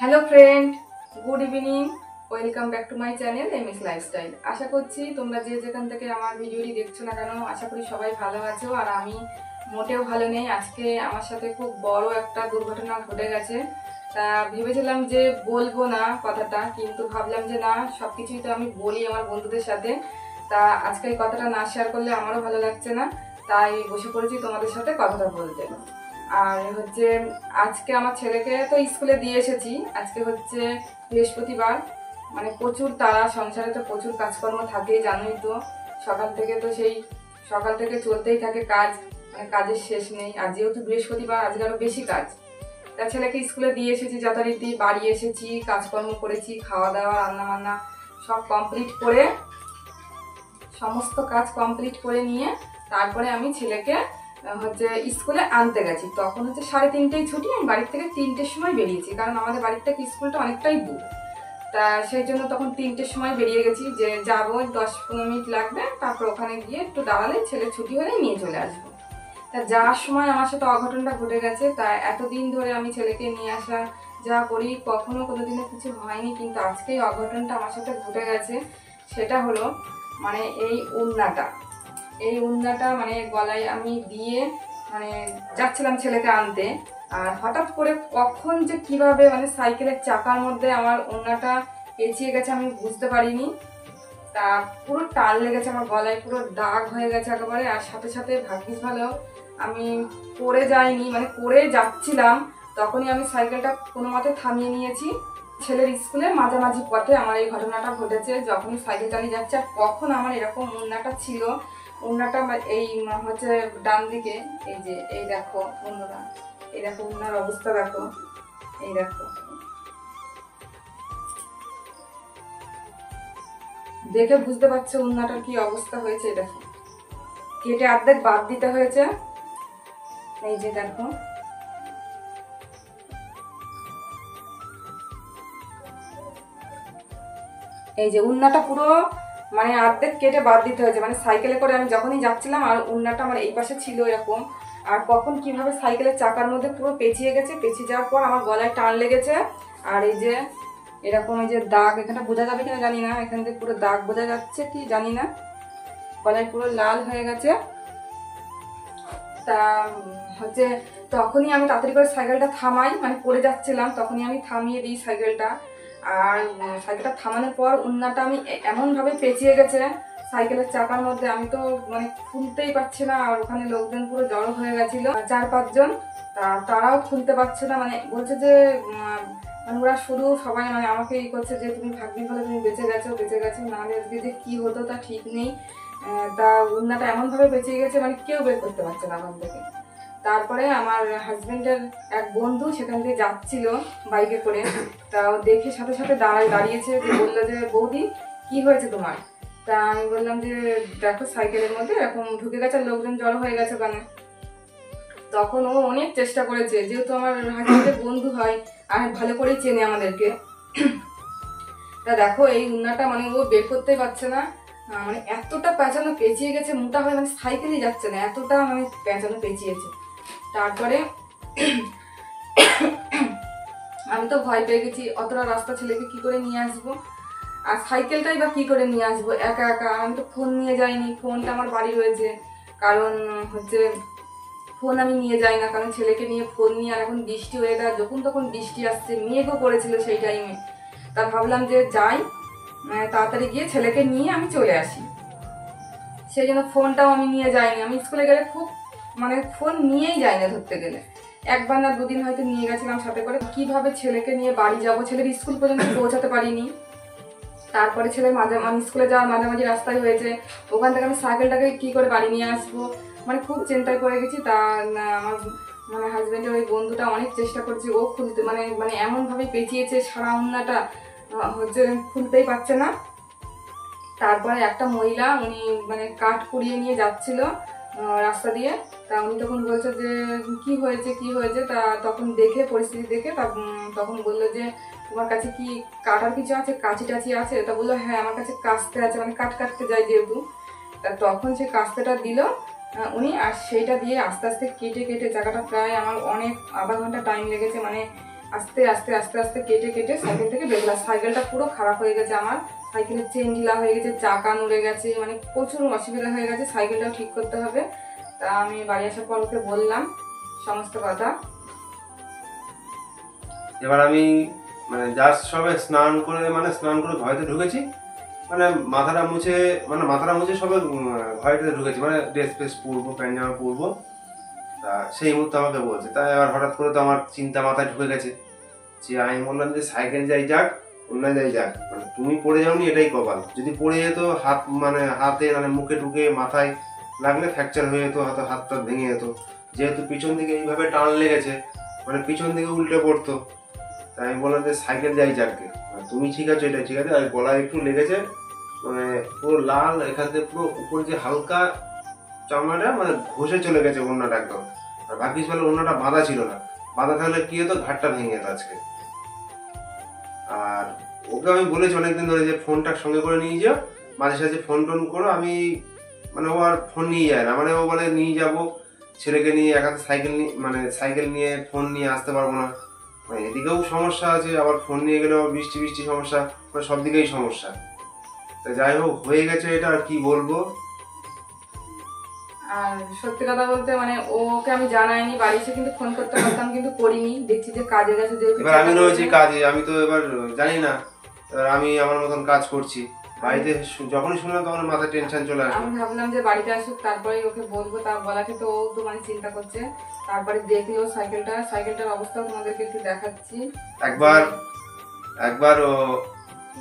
Hello friend, good evening. Welcome back to my channel MS lifestyle. আশা করছি তোমরা যে যেখান থেকে আমার ভিডিওটি দেখছো না কেন, আশা করি সবাই ভালো আছো। আর আমি মোটেও ভালো নেই। আজকে আমার সাথে খুব বড় একটা দুর্ঘটনা ঘটে গেছে। তা ভেবেছিলাম যে বলবো না কথাটা, কিন্তু ভাবলাম যে না, সব কিছুই তো আমি বলি আমার বন্ধুদের সাথে। তা আজকে এই কথাটা না শেয়ার করলে আমারও ভালো লাগছে না, তাই বসে পড়েছি তোমাদের সাথে কথাটা বলতে। আর হচ্ছে আজকে আমার ছেলেকে তো স্কুলে দিয়ে এসেছি। আজকে হচ্ছে বৃহস্পতিবার, মানে প্রচুর তাড়া, সংসারে তো প্রচুর কাজকর্ম থাকেই, জানোই তো। সকাল থেকে চলতেই থাকে কাজ, মানে কাজের শেষ নেই। আর যেহেতু বৃহস্পতিবার, আজকে আরো বেশি কাজ। তা ছেলেকে স্কুলে দিয়ে এসেছি যথারীতি, বাড়ি এসেছি, কাজকর্ম করেছি, খাওয়া দাওয়া রান্না বান্না সব কমপ্লিট করে, সমস্ত কাজ কমপ্লিট করে নিয়ে তারপরে আমি ছেলেকে হচ্ছে স্কুলে আনতে গেছি। তখন হচ্ছে 3:30টায় ছুটি। আমি বাড়ির থেকে 3টের সময় বেরিয়েছি, কারণ আমাদের বাড়ির থেকে স্কুলটা অনেকটাই দূর। তা সেই জন্য তখন 3টের সময় বেরিয়ে গেছি, যে যাবো 10-15 মিনিট লাগবে, তারপর ওখানে গিয়ে একটু দাঁড়ালে ছেলে ছুটি হলে নিয়ে চলে আসবো। তা যাওয়ার সময় আমার সাথে অঘটনটা ঘটে গেছে। তা এতদিন ধরে আমি ছেলেকে নিয়ে আসা যা করি, কখনো কোনোদিনও কিছু হয়নি, কিন্তু আজকে এই অঘটনটা আমার সাথে ঘটে গেছে। সেটা হলো, মানে এই উন্নাটা মানে গলায় আমি দিয়ে মানে যাচ্ছিলাম ছেলেকে আনতে। আর হঠাৎ করে কখন যে কিভাবে মানে সাইকেলের চাকার মধ্যে আমার উন্নাটা পেঁচিয়ে গেছে আমি বুঝতে পারিনি। তা পুরো টান লেগেছে আমার গলায়, পুরো দাগ হয়ে গেছে একেবারে। আর সাথে সাথে ভাগ্যিস ভালো আমি পড়ে যাইনি, মানে পড়ে যাচ্ছিলাম, তখনই আমি সাইকেলটা কোনো মতে থামিয়ে নিয়েছি। ছেলের স্কুলের মাঝামাঝি পথে আমার এই ঘটনাটা ঘটেছে, যখনই সাইকেল চালিয়ে যাচ্ছে। আর কখন আমার এরকম উন্নাটা ছিল, উন্নাটা এই হচ্ছে ডান দিকে, এই যে এই দেখো বন্ধুরা, এই দেখো উন্নার অবস্থা দেখো, এই দেখো, দেখে বুঝতে পারছো উন্নাটার কি অবস্থা হয়েছে। দেখো, কেটে অর্ধেক বাদ দিতে হয়েছে। এই যে দেখো, এই যে উন্নাটা পুরো মানে অর্ধেক কেটে বাদ দিতে হয়েছে। মানে সাইকেলে করে আমি যখনই যাচ্ছিলাম, আর উন্নাটা আমার এই পাশে ছিল এরকম, আর কখন কিভাবে সাইকেলের চাকার মধ্যে পুরো পেঁচিয়ে গেছে। পেঁচিয়ে যাওয়ার পর আমার গলায় টান লেগেছে। আর এই যে এরকম এই যে দাগ, এখানটা বোঝা যাবে কিনা জানি না, এখান থেকে পুরো দাগ বোঝা যাচ্ছে কি জানি না, গলায় পুরো লাল হয়ে গেছে। তা হচ্ছে তখনই আমি তাড়াতাড়ি করে সাইকেলটা থামাই, মানে পড়ে যাচ্ছিলাম, তখনই আমি থামিয়ে দিই সাইকেলটা। আর সাইকেলটা থামানোর পর উন্নাটা আমি এমনভাবে পেঁচিয়ে গেছে সাইকেলের চাকার মধ্যে, আমি তো মানে খুলতেই পারছি না। আর ওখানে লোকজন পুরো জড়ো হয়ে গেছিল 4-5 জন। তারাও খুলতে পারছে না, মানে বলছে যে মানে ওরা শুধু সবাই মানে আমাকে ই করছে যে তুমি ভাগ্যিস ভালো, তুমি বেঁচে গেছো, নাহলে আজকে যে কি হতো তা ঠিক নেই। তা উন্নাটা এমনভাবে বেঁচে গেছে, মানে কেউ বের করতে পারছে না ওখান থেকে। তারপরে আমার হাজবেন্ডের এক বন্ধু সেখান থেকে যাচ্ছিল বাইকে করে, তা দেখে সাথে সাথে দাঁড়িয়েছে, যে বললো যে বৌদি কি হয়েছে তোমার। তা আমি বললাম যে দেখো সাইকেলের মধ্যে এরকম ঢুকে গেছে, লোকজন জড়ো হয়ে গেছে ওখানে। তখন ও অনেক চেষ্টা করেছে, যেহেতু আমার হাজবেন্ডের বন্ধু হয় আর ভালো করেই চেনে আমাদেরকে। তা দেখো এই উন্নাটা মানে ও বের করতেই পারছে না, মানে এতটা পেঁচানো পেঁচিয়ে গেছে, মোটা হয়ে মানে সাইকেলই যাচ্ছে না, এতটা মানে পেঁচানো পেঁচিয়েছে। তারপরে আমি তো ভয় পেয়ে গেছি, অতটা রাস্তা ছেলেকে কি করে নিয়ে আসবো, আর সাইকেলটাই বা কি করে নিয়ে আসবো একা একা। আমি তো ফোন নিয়ে যাইনি, ফোনটা আমার বাড়ি রয়েছে, কারণ হচ্ছে ফোন আমি নিয়ে যাই না, কারণ ছেলেকে নিয়ে ফোন নিয়ে, আর এখন বৃষ্টি ওয়েদার, যখন তখন বৃষ্টি আসছে, মেঘও করেছিল সেই টাইমে। তা ভাবলাম যে যাই, তাড়াতাড়ি গিয়ে ছেলেকে নিয়ে আমি চলে আসি, সেই জন্য ফোনটাও আমি নিয়ে যাইনি। আমি স্কুলে গেলে খুব মানে ফোন নিয়েই যাই না ধরতে গেলে, একবার না দুদিন হয়তো নিয়ে গেছিলাম সাথে করে। কিভাবে ছেলেকে নিয়ে বাড়ি যাব, ছেলের স্কুল পর্যন্ত পৌঁছাতে পারিনি। তারপরে ছেলের আমি স্কুলে যাওয়ার মাঝামাঝি রাস্তায় হয়েছে, ওখান থেকে আমি সাইকেলটাকে কি করে বাড়ি নিয়ে আসবো, মানে খুব চিন্তায় পড়ে গেছি। তা আমার মানে হাজবেন্ডের ওই বন্ধুটা অনেক চেষ্টা করছে, ও খুলতে মানে মানে এমনভাবে পেঁচিয়েছে সারা উন্নাটা, হচ্ছে খুলতেই পারছে না। তারপরে একটা মহিলা, উনি মানে কাঠ কুড়িয়ে নিয়ে যাচ্ছিল রাস্তা দিয়ে। তা উনি তখন বলছে যে কি হয়েছে। তা তখন দেখে পরিস্থিতি দেখে তখন বললো যে তোমার কাছে কি কাটার কিছু আছে, কাঁচি টাচি আছে। তা বললো হ্যাঁ আমার কাছে কাস্তে আছে, মানে কাঠ কাটতে যাই যেহেতু। তা তখন সে কাস্তেটা দিল উনি, আর সেইটা দিয়ে আস্তে আস্তে কেটে কেটে চাকাটা, প্রায় আমার অনেক আধা ঘন্টা টাইম লেগেছে, মানে আস্তে আস্তে আস্তে আস্তে কেটে কেটে সাইকেল থেকে বেরোলাম। সাইকেলটা পুরো খারাপ হয়ে গেছে আমার, সাইকেলের চেন ঢিলা হয়ে গেছে, চাকা নড়ে গেছে, মানে প্রচুর অসুবিধা হয়ে গেছে। সাইকেলটাও ঠিক করতে হবে। তা আমি বাড়ি আসার পর ওকে বললাম সমস্ত কথা। এবার আমি মানে জাস্ট সবে স্নান করে ঘরেতে ঢুকেছি, মানে মাথাটা মুছে সবে ঘরেতে ঢুকেছি, মানে ড্রেস ফ্রেস পরবো, প্যান্ট জামা পরবো। তা সেই মুহূর্তে আমাকে বলছে, তাই এবার হঠাৎ করে তো আমার চিন্তা মাথায় ঢুকে গেছে যে আমি বললাম যে সাইকেল যাই যাক অন্য যাই যাক, মানে তুমি পড়ে যাওনি এটাই কপাল। যদি পড়ে যেত হাতে মানে মুখে ঢুকে মাথায় লাগলে ফ্র্যাকচার হয়ে যেত, হয়তো হাতটা ভেঙে যেত। যেহেতু পিছন দিকে এইভাবে টান লেগেছে, মানে পিছন দিকে উল্টে পড়তো। তাই আমি বললাম যে সাইকেল যাই যাকে, তুমি ঠিক আছে এটাই ঠিক আছে। আর গলায় একটু লেগেছে, মানে পুরো লাল, এখান থেকে পুরো উপর যে হালকা চামড়াটা মানে ঘষে চলে গেছে ওড়নাটা একদম। আর ভাগ্যিস বলে ওড়নাটা বাঁধা ছিল না, বাঁধা থাকলে কি হতো, ঘাটটা ভেঙে যেত আজকে। আর ওকে আমি বলেছি অনেকদিন ধরে যে ফোনটা সঙ্গে করে নিয়ে যাও, মাঝে সাঝে ফোন টোন করো। আমি মানে ও আর ফোন নিয়ে যায় না, মানে ও বলে নিয়ে যাবো ছেলেকে নিয়ে, এক হাতে সাইকেল নিয়ে ফোন নিয়ে আসতে পারবো না, মানে এদিকেও সমস্যা আছে, আবার ফোন নিয়ে গেলেও বৃষ্টি বৃষ্টি সমস্যা, মানে সব দিকেই সমস্যা। তা যাই হোক হয়ে গেছে এটা, আর কি বলবো। আর সত্যি কথা বলতে মানে ওকে আমি জানাইনি, বাড়ি এসে কিন্তু ফোন করতে পারতাম, কিন্তু করিনি। দেখছি যে কাজে গেছে, যেহেতু এবার আমি রয়েছি কাজে, আমি তো এবার জানি না, এবার আমি আমার মতন কাজ করছি। বাড়িতে যখনই শুনলাম তখন মাথায় টেনশন চলে আসে। আমি ভাবলাম যে বাড়িতে আসুক তারপরেই ওকে বলবো। তা বলাকে তো ও তো মানে চিন্তা করছে। তারপরে দেখি ও সাইকেলটার অবস্থাও তোমাদেরকে একটু দেখাচ্ছি। একবার ও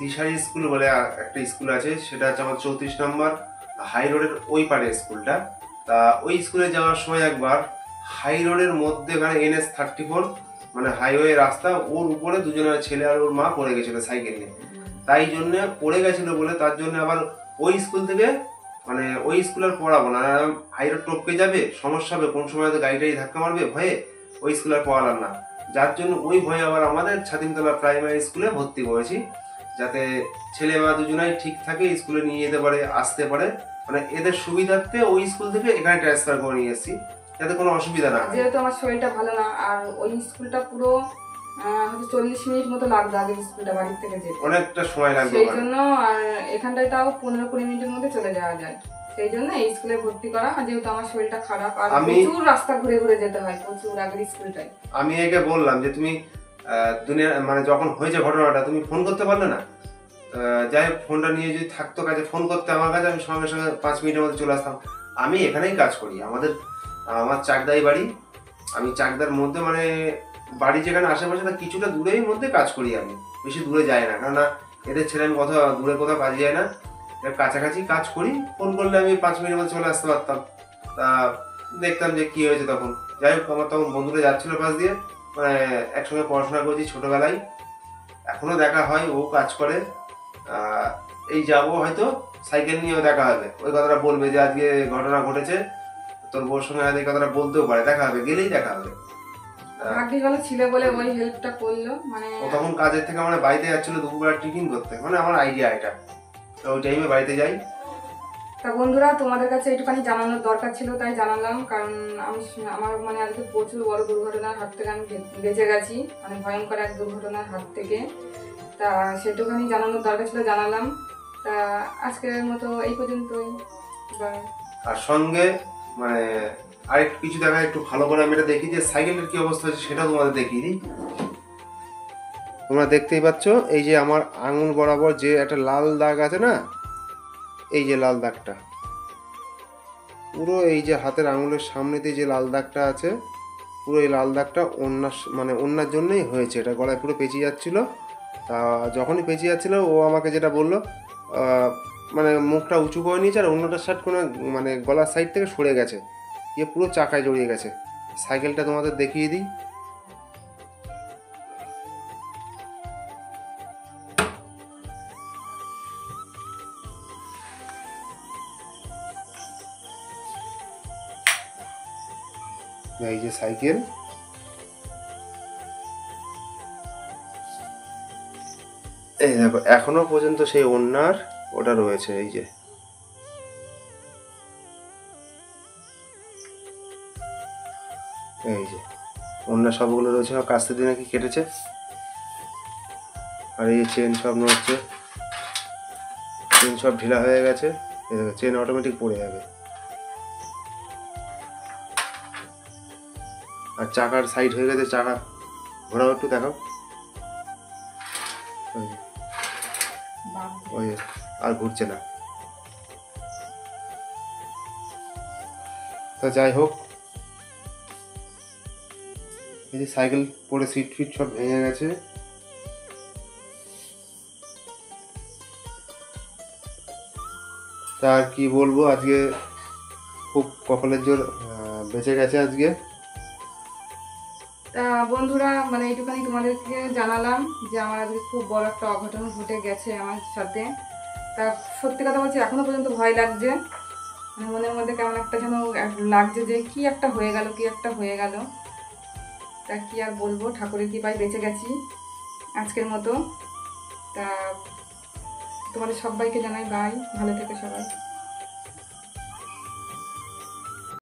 দিশারি স্কুল বলে একটা স্কুল আছে, সেটা হচ্ছে আমার 34 নম্বর হাই রোডের ওই পারে স্কুলটা। তা ওই স্কুলে যাওয়ার সময় একবার হাই রোডের মধ্যে মানে NH-34 মানে হাইওয়ে রাস্তা, ওর উপরে দুজনের ছেলে আর ওর মা পড়ে গেছিল সাইকেল নিয়ে। তাই জন্য পড়ে গেছিল বলে তার জন্য আবার ওই স্কুল থেকে মানে ওই স্কুল আর পড়াবো না, হাই রোড টপকে যাবে, সমস্যা হবে, কোন সময় হয়তো গাড়িটাই ধাক্কা মারবে, ভয়ে ওই স্কুল আর পড়ালাম না। যার জন্য ওই ভয়ে আবার আমাদের ছাতিমতলা প্রাইমারি স্কুলে ভর্তি করেছি, যাতে ছেলে মা দুজনাই ঠিক থাকে, স্কুলে নিয়ে যেতে পারে, আসতে পারে, মানে এদের সুবিধার্থে ওই স্কুল থেকে এখানে ট্রান্সফার করে নিয়ে এসেছি, যাতে কোনো অসুবিধা না হয়। যেহেতু আমার শরীরটা ভালো না, আর ওই স্কুলটা পুরো 40 মিনিট মতো লাগবে আগে স্কুলটা বাড়ির থেকে যেতে, অনেকটা সময় লাগবে। সেই জন্য আর এখানটায় তাও 15-20 মিনিটের মধ্যে চলে যাওয়া যায়। সেই জন্য এই স্কুলে ভর্তি করা, যেহেতু আমার শরীরটা খারাপ আর প্রচুর রাস্তা ঘুরে ঘুরে যেতে হয়, প্রচুর আগের স্কুলটাই। আমি একে বললাম যে তুমি দুনিয়া মানে যখন হয়েছে ঘটনাটা তুমি ফোন করতে পারলে না, যাই হোক ফোনটা নিয়ে যদি থাকতো কাছে, ফোন করতে আমার কাছে, আমি সঙ্গে সঙ্গে 5 মিনিটের মধ্যে চলে আসতাম। আমি এখানেই কাজ করি, আমার চাকদাই বাড়ি, আমি চাকদার মধ্যে মানে বাড়ি যেখানে আশেপাশে না কিছুটা দূরের মধ্যে কাজ করি, আমি বেশি দূরে যাই না, কেননা এদের ছেলে আমি দূরে কোথাও কাজে যায় না, কাছাকাছি কাজ করি। ফোন করলে আমি 5 মিনিটের মধ্যে চলে আসতে পারতাম। তা দেখতাম যে কি হয়েছে তখন। যাই হোক আমার তখন বন্ধুরা যাচ্ছিল পাশ দিয়ে, মানে একসঙ্গে পড়াশোনা করেছি ছোটবেলায়, এখনো দেখা হয়, ও কাজ করে। এই যাবো হয়তো সাইকেল নিয়েও দেখা হবে, ওই কথাটা বলবে যে আজকে ঘটনা ঘটেছে, তোর বউর সঙ্গে এই কথাটা বলতেও পারে, দেখা হবে, গেলেই দেখা হবে। ভাগ্যিস ভালো ছিল বলে ওই হেল্পটা করলো। মানে ও তখন কাজের থেকে মানে বাড়িতে যাচ্ছিল দুপুরবেলা টিফিন করতে, মানে আমার আইডিয়া এটা, ওই টাইমে বাড়িতে যাই। তা বন্ধুরা তোমাদের কাছে একটুখানি জানানোর দরকার ছিল, তাই জানালাম। কারণ আমার মানে আজকে প্রচুর বড় দুর্ঘটনার হাত থেকে আমি বেঁচে গেছি, মানে ভয়ঙ্কর এক দুর্ঘটনার হাত থেকে। তা সেটুখানি জানানোর দরকার ছিল, জানালাম। তা আজকের মতো এই পর্যন্তই। আর সঙ্গে মানে আরেকটু কিছু দেখা, একটু ভালো করে আমি এটা দেখি যে সাইকেলের কি অবস্থা হচ্ছে, সেটা তোমাদের দেখিয়ে দিই। তোমরা দেখতেই পাচ্ছ এই যে আমার আঙুল বরাবর যে একটা লাল দাগ আছে না, এই যে লাল দাগটা, পুরো এই যে হাতের আঙুলের সামনেতে যে লাল দাগটা আছে, পুরো এই লাল দাগটা ওড়নার জন্যই হয়েছে। এটা গলায় পুরো পেঁচিয়ে যাচ্ছিল। তা যখনই পেঁচিয়ে যাচ্ছিল ও আমাকে যেটা বললো, মানে মুখটা উঁচু করে নিয়েছে আর অন্যটার শার্ট কোনো মানে গলার সাইড থেকে সরে গেছে, ইয়ে পুরো চাকায় জড়িয়ে গেছে। সাইকেলটা তোমাদের দেখিয়ে দিই। এই যে সাইকেল, এই দেখো এখনো পর্যন্ত সেই ওড়নার ওটা রয়েছে, এই যে ওড়নার না সবগুলো রয়েছে, সব কাস্তে দিয়ে নাকি কেটেছে। আর এই চেন সব নড়ছে, চেন সব ঢিলা হয়ে গেছে, চেন অটোমেটিক পড়ে যাবে। আর চাকার সাইড হয়ে গেছে, চাকা ঘোরাও একটু দেখাও, ওই আর ঘুরছে না। তা যাই হোক, এই যে সাইকেল পরে সিট ফিট সব ভেঙে গেছে। তা আর কি বলবো, আজকে খুব কপালের জোর বেঁচে গেছে আজকে। তা বন্ধুরা, মানে এইটুখানি তোমাদেরকে জানালাম যে আমার আজকে খুব বড় একটা অঘটন ঘটে গেছে আমার সাথে। তা সত্যি কথা বলছি, এখনো পর্যন্ত ভয় লাগছে, মানে মনের মধ্যে কেমন একটা যেন লাগছে যে কি একটা হয়ে গেল, কি একটা হয়ে গেল। তা কি আর বলবো, ঠাকুরের কৃপায় বেঁচে গেছি আজকের মতো। তা তোমাদের সবাইকে জানাই বাই, ভালো থেকো সবাই।